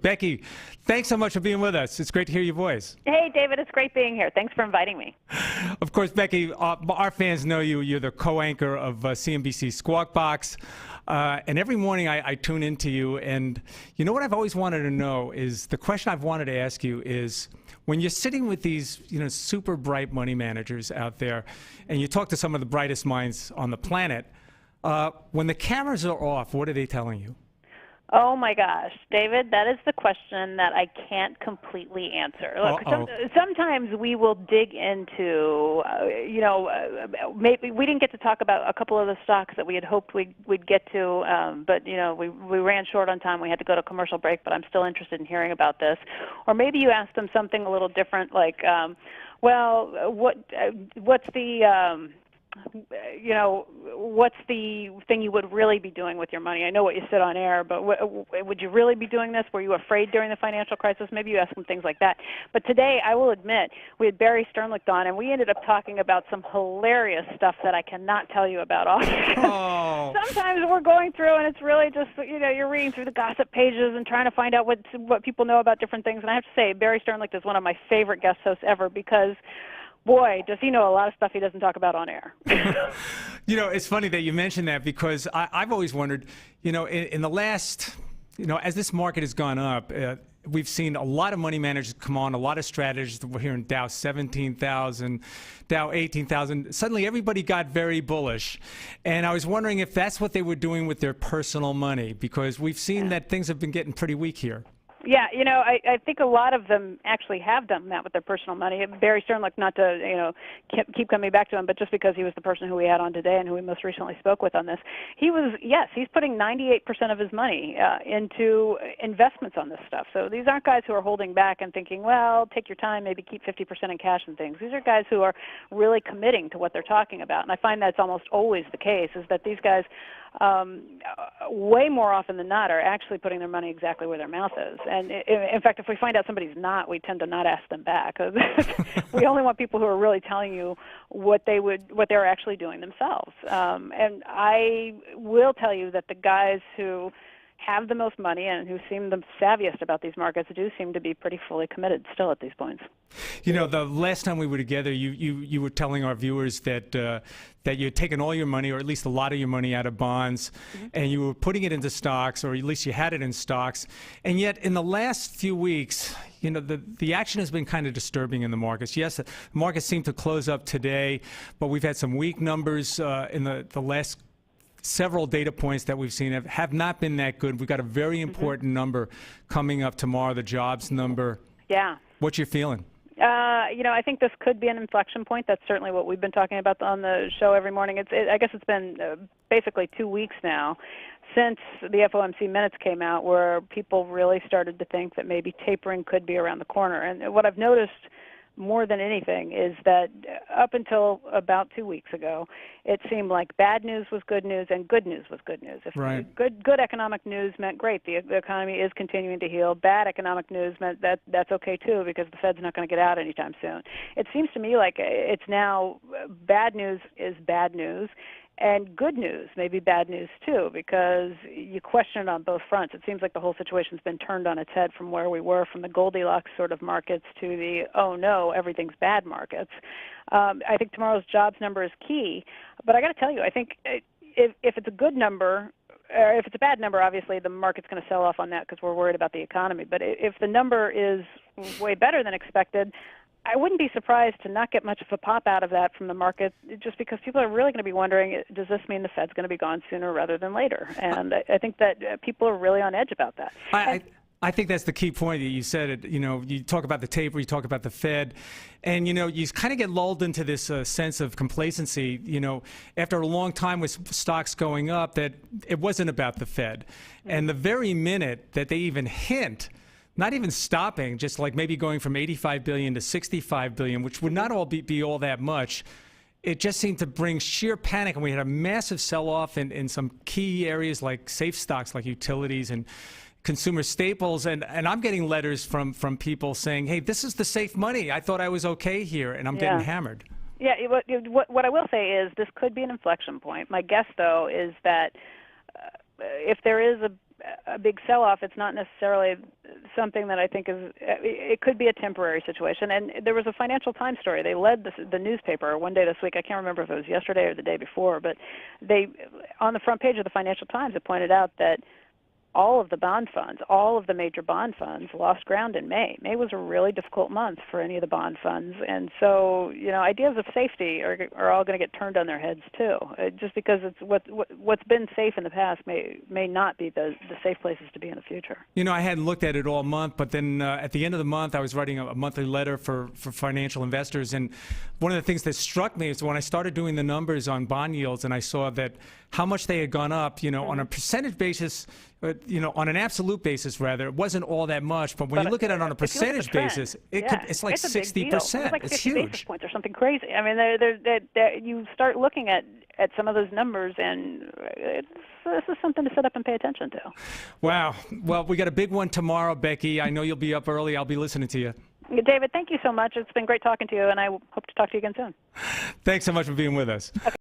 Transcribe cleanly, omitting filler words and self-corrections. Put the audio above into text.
Becky, thanks so much for being with us. It's great to hear your voice. Hey, David, it's great being here. Thanks for inviting me. Of course, Becky, our fans know you. You're the co-anchor of CNBC Squawk Box. And every morning I tune into you. And you know what I've always wanted to know is the question I've wanted to ask you is when you're sitting with these super bright money managers out there and you talk to some of the brightest minds on the planet, when the cameras are off, what are they telling you? Oh, my gosh, David, that is the question that I can't completely answer. Look, sometimes we will dig into, maybe we didn't get to talk about a couple of the stocks that we had hoped we'd get to, but, we ran short on time. We had to go to commercial break, but I'm still interested in hearing about this. Or maybe you asked them something a little different, like, what's the... what's the thing you would really be doing with your money? I know what you said on air, but would you really be doing this? Were you afraid during the financial crisis? Maybe you asked some things like that. But today, I will admit, we had Barry Sternlicht on, and we ended up talking about some hilarious stuff that I cannot tell you about often. Oh. Sometimes we're going through, and it's really just, you're reading through the gossip pages and trying to find out what people know about different things. And I have to say, Barry Sternlicht is one of my favorite guest hosts ever because boy, does he know a lot of stuff he doesn't talk about on air. It's funny that you mentioned that because I've always wondered, in the last, as this market has gone up, we've seen a lot of money managers come on, a lot of strategists. We're hearing Dow 17,000, Dow 18,000. Suddenly everybody got very bullish. And I was wondering if that's what they were doing with their personal money because we've seen that things have been getting pretty weak here. Yeah, I think a lot of them actually have done that with their personal money. Barry Sternlicht, not to, keep coming back to him, but just because he was the person who we had on today and who we most recently spoke with on this, he's putting 98% of his money into investments on this stuff. So these aren't guys who are holding back and thinking, well, take your time, maybe keep 50% in cash and things. These are guys who are really committing to what they're talking about. And I find that's almost always the case, is that these guys, way more often than not, are actually putting their money exactly where their mouth is. And in fact, if we find out somebody's not, we tend to not ask them back. We only want people who are really telling you what they're actually doing themselves. And I will tell you that the guys who have the most money and who seem the savviest about these markets do seem to be pretty fully committed still at these points. The last time we were together, you were telling our viewers that you had taken all your money, or at least a lot of your money, out of bonds, and you were putting it into stocks, or at least you had it in stocks. And yet, in the last few weeks, the action has been kind of disturbing in the markets. Yes, the markets seem to close up today, but we've had some weak numbers in the last several data points that we've seen have not been that good. We've got a very important number coming up tomorrow, the jobs number. Yeah. What's your feeling? I think this could be an inflection point. That's certainly what we've been talking about on the show every morning. I guess it's been basically 2 weeks now since the FOMC minutes came out where people really started to think that maybe tapering could be around the corner. And what I've noticed more than anything is that up until about 2 weeks ago, it seemed like bad news was good news and good news was good news. If right. Good economic news meant great, the economy is continuing to heal. Bad economic news meant that's okay too because the Fed's not going to get out anytime soon. It seems to me like it's now bad news is bad news. And good news, maybe bad news too, because you question it on both fronts. It seems like the whole situation's been turned on its head from where we were, from the Goldilocks sort of markets to the, oh no, everything's bad markets. I think tomorrow's jobs number is key. But I got to tell you, I think if it's a good number, or if it's a bad number, obviously the market's going to sell off on that because we're worried about the economy. But if the number is way better than expected, I wouldn't be surprised to not get much of a pop out of that from the market just because people are really going to be wondering, does this mean the Fed's going to be gone sooner rather than later? And I think that people are really on edge about that. I think that's the key point that you said. It, you talk about the taper, you talk about the Fed, and, you kind of get lulled into this sense of complacency, after a long time with stocks going up that it wasn't about the Fed. And the very minute that they even hint, not even stopping, just like maybe going from 85 billion to 65 billion, which would not all be all that much, it just seemed to bring sheer panic. And we had a massive sell-off in some key areas like safe stocks, like utilities and consumer staples. And I'm getting letters from people saying, hey, this is the safe money. I thought I was okay here, and I'm getting hammered. Yeah, what I will say is this could be an inflection point. My guess, though, is that if there is a big sell-off, it's not necessarily something that I think is. It could be a temporary situation. And there was a Financial Times story. They led the newspaper one day this week. I can't remember if it was yesterday or the day before, but on the front page of the Financial Times, it pointed out that all of the bond funds, all of the major bond funds lost ground in May. May was a really difficult month for any of the bond funds. And so, ideas of safety are all going to get turned on their heads too. Just because it's what's been safe in the past may not be the safe places to be in the future. I hadn't looked at it all month, but then at the end of the month, I was writing a monthly letter for financial investors. And one of the things that struck me is when I started doing the numbers on bond yields and I saw that how much they had gone up, on a percentage basis, on an absolute basis, rather, it wasn't all that much. But when you look at it on a percentage basis, it's like 60%. It's like 50 huge. basis points or something crazy. I mean, you start looking at some of those numbers, and this is something to sit up and pay attention to. Wow. Well, we got a big one tomorrow, Becky. I know you'll be up early. I'll be listening to you. David, thank you so much. It's been great talking to you, and I hope to talk to you again soon. Thanks so much for being with us. Okay.